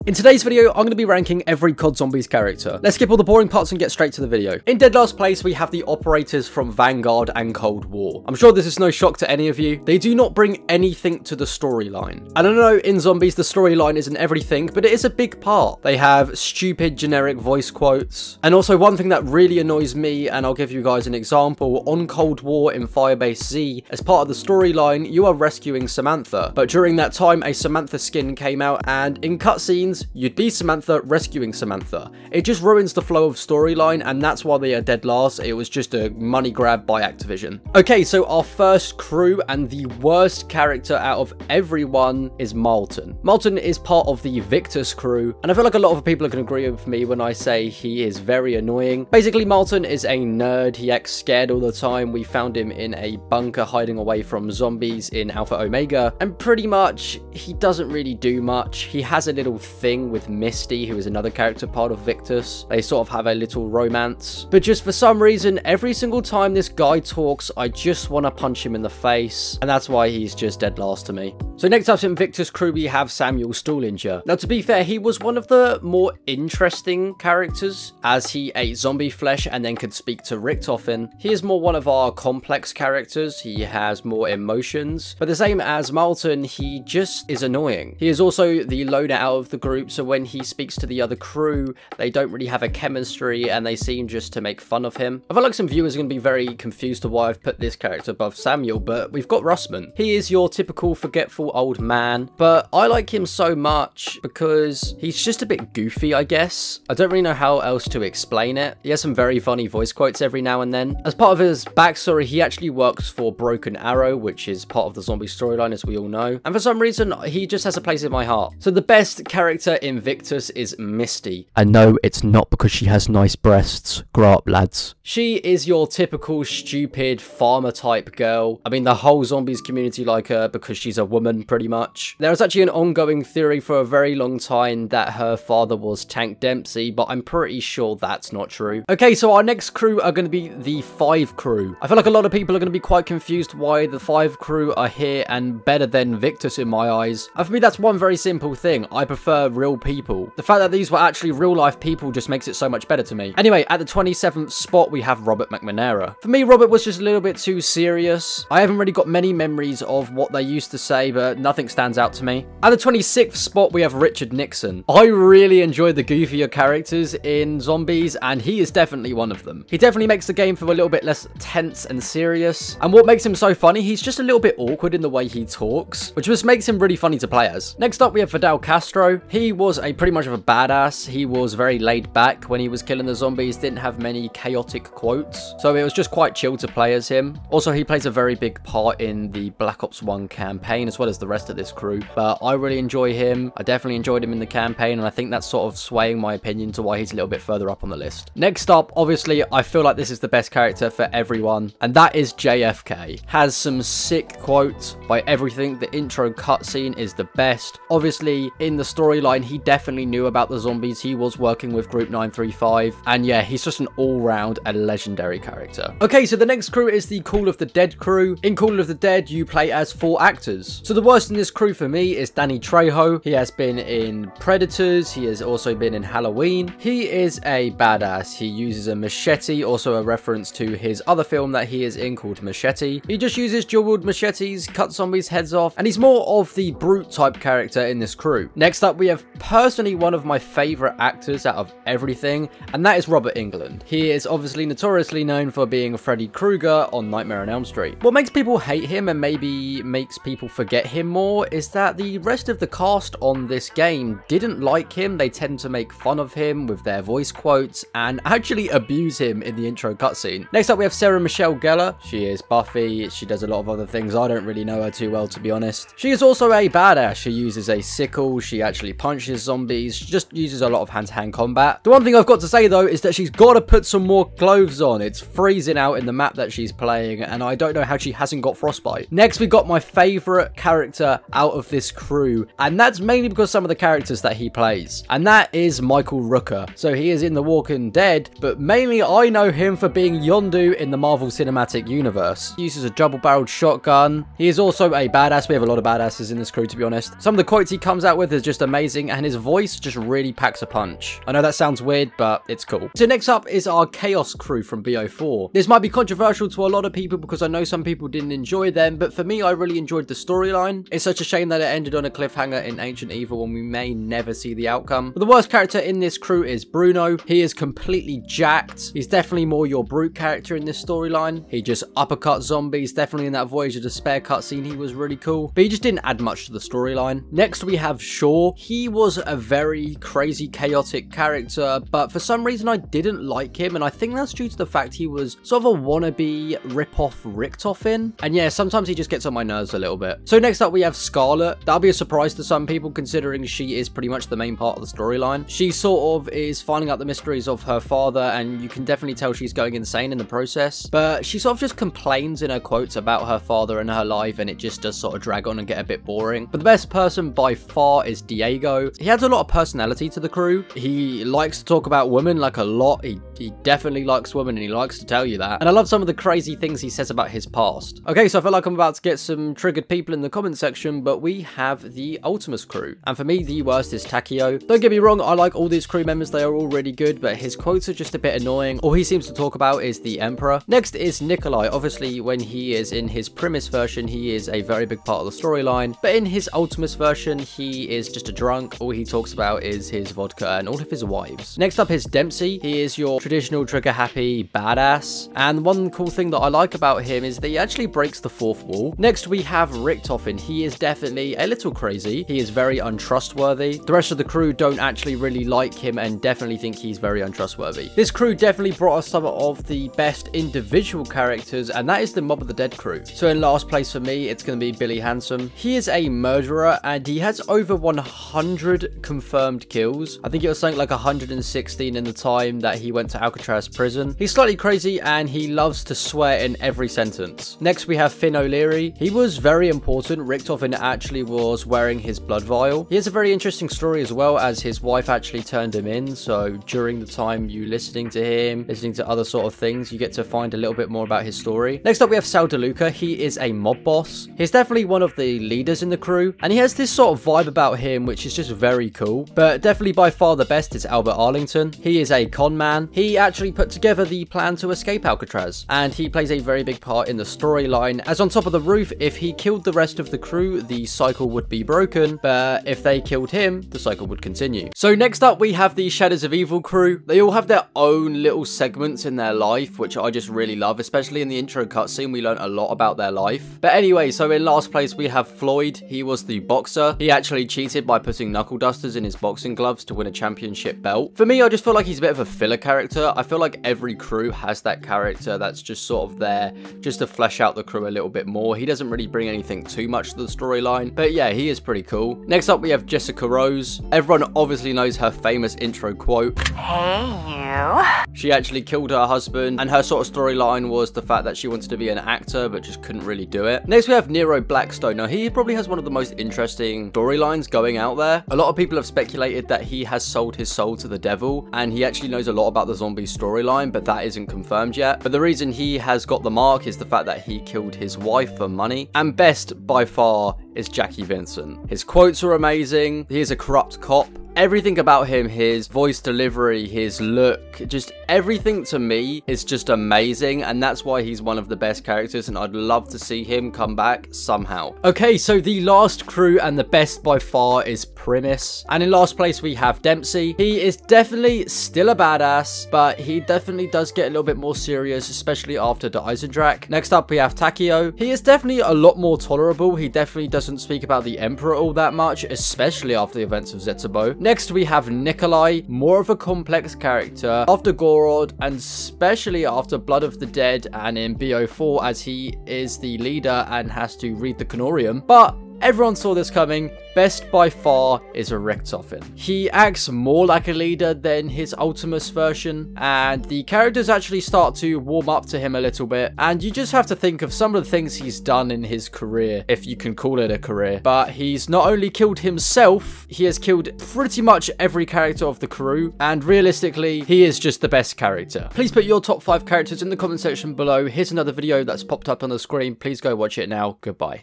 In today's video, I'm going to be ranking every COD Zombies character. Let's skip all the boring parts and get straight to the video. In dead last place, we have the operators from Vanguard and Cold War. I'm sure this is no shock to any of you. They do not bring anything to the storyline. And I know in Zombies, the storyline isn't everything, but it is a big part. They have stupid generic voice quotes. And also one thing that really annoys me, and I'll give you guys an example, on Cold War in Firebase Z, as part of the storyline, you are rescuing Samantha. But during that time, a Samantha skin came out, and in cutscenes, you'd be Samantha rescuing Samantha. It just ruins the flow of storyline, and that's why they are dead last. It was just a money grab by Activision. Okay, so our first crew and the worst character out of everyone is Marlton. Marlton is part of the Victus crew, and I feel like a lot of people can agree with me when I say he is very annoying. Basically, Marlton is a nerd. He acts scared all the time. We found him in a bunker hiding away from zombies in Alpha Omega, and pretty much he doesn't really do much. He has a little thing with Misty, who is another character part of Victus. They sort of have a little romance, but just for some reason, every single time this guy talks, I just want to punch him in the face, and that's why he's just dead last to me. So next up in Victus crew, we have Samuel Stallinger. Now, to be fair, he was one of the more interesting characters, as he ate zombie flesh and then could speak to Richtofen. He is more one of our complex characters. He has more emotions, but the same as Marlton, he just is annoying. He is also the loner out of the group, so when he speaks to the other crew, they don't really have a chemistry and they seem just to make fun of him. I feel like some viewers are going to be very confused to why I've put this character above Samuel, but we've got Russman. He is your typical forgetful old man, but I like him so much because he's just a bit goofy, I guess. I don't really know how else to explain it. He has some very funny voice quotes every now and then. As part of his backstory, he actually works for Broken Arrow, which is part of the zombie storyline, as we all know. And for some reason, he just has a place in my heart. So the best character in Victus is Misty. And no, it's not because she has nice breasts. Grow up, lads. She is your typical stupid farmer type girl. I mean, the whole zombies community like her because she's a woman, pretty much. There is actually an ongoing theory for a very long time that her father was Tank Dempsey, but I'm pretty sure that's not true. Okay, so our next crew are going to be the 5 crew. I feel like a lot of people are going to be quite confused why the 5 crew are here and better than Victus in my eyes. And for me, that's one very simple thing. I prefer real people. The fact that these were actually real life people just makes it so much better to me. Anyway, at the 27th spot, we have Robert McNamara. For me, Robert was just a little bit too serious. I haven't really got many memories of what they used to say, but nothing stands out to me. At the 26th spot, we have Richard Nixon. I really enjoy the goofier characters in Zombies, and he is definitely one of them. He definitely makes the game feel a little bit less tense and serious. And what makes him so funny, he's just a little bit awkward in the way he talks, which just makes him really funny to play as. Next up, we have Fidel Castro. He was pretty much of a badass. He was very laid back when he was killing the zombies, didn't have many chaotic quotes, so it was just quite chill to play as him. Also, he plays a very big part in the Black Ops 1 campaign, as well as the rest of this crew, but I really enjoy him. I definitely enjoyed him in the campaign, and I think that's sort of swaying my opinion to why he's a little bit further up on the list. Next up, obviously, I feel like this is the best character for everyone, and that is JFK. Has some sick quotes by everything. The intro cutscene is the best. Obviously, in the storyline, he definitely knew about the zombies. He was working with Group 935, and yeah, he's just an all-round a legendary character. Okay, so the next crew is the Call of the Dead crew. In Call of the Dead, you play as 4 actors. So the worst in this crew for me is Danny Trejo. He has been in Predators. He has also been in Halloween. He is a badass. He uses a machete, also a reference to his other film that he is in called Machete. He just uses dual-wield machetes, cuts zombies' heads off, and he's more of the brute type character in this crew. Next up, we have personally one of my favorite actors out of everything, and that is Robert Englund. He is obviously notoriously known for being Freddy Krueger on Nightmare on Elm Street. What makes people hate him and maybe makes people forget him more is that the rest of the cast on this game didn't like him. They tend to make fun of him with their voice quotes and actually abuse him in the intro cutscene. Next up, we have Sarah Michelle Gellar. She is Buffy. She does a lot of other things. I don't really know her too well, to be honest. She is also a badass. She uses a sickle. She actually punches zombies. She just uses a lot of hand-to-hand combat. The one thing I've got to say, though, is that she's got to put some more clothes on. It's freezing out in the map that she's playing, and I don't know how she hasn't got frostbite. Next, we've got my favorite character out of this crew, and that's mainly because some of the characters that he plays, and that is Michael Rooker. So he is in The Walking Dead, but mainly I know him for being Yondu in the Marvel Cinematic Universe. He uses a double-barreled shotgun. He is also a badass. We have a lot of badasses in this crew, to be honest. Some of the quotes he comes out with is just amazing. amazing, and his voice just really packs a punch. I know that sounds weird, but it's cool. So next up is our Chaos crew from BO4. This might be controversial to a lot of people because I know some people didn't enjoy them, but for me, I really enjoyed the storyline. It's such a shame that it ended on a cliffhanger in Ancient Evil when we may never see the outcome. But the worst character in this crew is Bruno. He is completely jacked. He's definitely more your brute character in this storyline. He just uppercut zombies. Definitely in that Voyage of Despair cutscene, he was really cool, but he just didn't add much to the storyline. Next, we have Shaw. He was a very crazy, chaotic character, but for some reason, I didn't like him, and I think that's due to the fact he was sort of a wannabe rip-off Richtofen. And yeah, sometimes he just gets on my nerves a little bit. So next up, we have Scarlet. That'll be a surprise to some people, considering she is pretty much the main part of the storyline. She sort of is finding out the mysteries of her father, and you can definitely tell she's going insane in the process. But she sort of just complains in her quotes about her father and her life, and it just does sort of drag on and get a bit boring. But the best person by far is Diego. He adds a lot of personality to the crew. He likes to talk about women like a lot. He definitely likes women, and he likes to tell you that. And I love some of the crazy things he says about his past. Okay, so I feel like I'm about to get some triggered people in the comment section, but we have the Ultimus crew. And for me, the worst is Takeo. Don't get me wrong, I like all these crew members. They are all really good, but his quotes are just a bit annoying. All he seems to talk about is the Emperor. Next is Nikolai. Obviously, when he is in his Primus version, he is a very big part of the storyline. But in his Ultimus version, he is just a drunk. All he talks about is his vodka and all of his wives. Next up is Dempsey. He is your traditional trigger-happy badass. And one cool thing that I like about him is that he actually breaks the fourth wall. Next, we have Richtofen. He is definitely a little crazy. He is very untrustworthy. The rest of the crew don't actually really like him and definitely think he's very untrustworthy. This crew definitely brought us some of the best individual characters, and that is the Mob of the Dead crew. So in last place for me, it's going to be Billy Handsome. He is a murderer, and he has over 100 confirmed kills. I think it was something like 116 in the time that he went to Alcatraz prison. He's slightly crazy, and he loves to swear in every sentence. Next, we have Finn O'Leary. He was very important. Richtofen actually was wearing his blood vial. He has a very interesting story as well, as his wife actually turned him in. So during the time you listening to him, listening to other sort of things, you get to find a little bit more about his story. Next up, we have Sal DeLuca. He is a mob boss. He's definitely one of the leaders in the crew, and he has this sort of vibe about him, which is just very cool. But definitely by far the best is Albert Arlington. He is a con man. He actually put together the plan to escape Alcatraz, and he plays a very big part in the storyline, as on top of the roof, if he killed the rest of the crew, the cycle would be broken, but if they killed him, the cycle would continue. So next up, we have the Shadows of Evil crew. They all have their own little segments in their life, which I just really love, especially in the intro cutscene. We learned a lot about their life. But anyway, so in last place, we have Floyd. He was the boxer. He actually cheated by putting knuckle dusters in his boxing gloves to win a championship belt. For me, I just feel like he's a bit of a filler character. I feel like every crew has that character that's just sort of there just to flesh out the crew a little bit more. He doesn't really bring anything too much to the storyline, but yeah, he is pretty cool. Next up, we have Jessica Rose. Everyone obviously knows her famous intro quote. Hey, you. She actually killed her husband, and her sort of storyline was the fact that she wanted to be an actor, but just couldn't really do it. Next, we have Nero Blackstone. Now, he probably has one of the most interesting storylines going out there. A lot of people have speculated that he has sold his soul to the devil, and he actually knows a lot about the zombie storyline, but that isn't confirmed yet. But the reason he has got the mark is the fact that he killed his wife for money. And best by far is Jackie Vincent. His quotes are amazing. He is a corrupt cop. Everything about him, his voice delivery, his look, just everything to me is just amazing, and that's why he's one of the best characters, and I'd love to see him come back somehow. Okay, so the last crew and the best by far is Primus, and in last place we have Dempsey. He is definitely still a badass, but he definitely does get a little bit more serious, especially after the Eisendrache. Next up we have Takeo. He is definitely a lot more tolerable. He definitely doesn't speak about the Emperor all that much, especially after the events of Zetsubo. Next, we have Nikolai, more of a complex character after Gorod, and especially after Blood of the Dead and in BO4, as he is the leader and has to read the Canorium. But everyone saw this coming. Best by far is a Richtofen. He acts more like a leader than his Ultimus version, and the characters actually start to warm up to him a little bit, and you just have to think of some of the things he's done in his career, if you can call it a career. But he's not only killed himself, he has killed pretty much every character of the crew, and realistically, he is just the best character. Please put your top 5 characters in the comment section below. Here's another video that's popped up on the screen. Please go watch it now. Goodbye.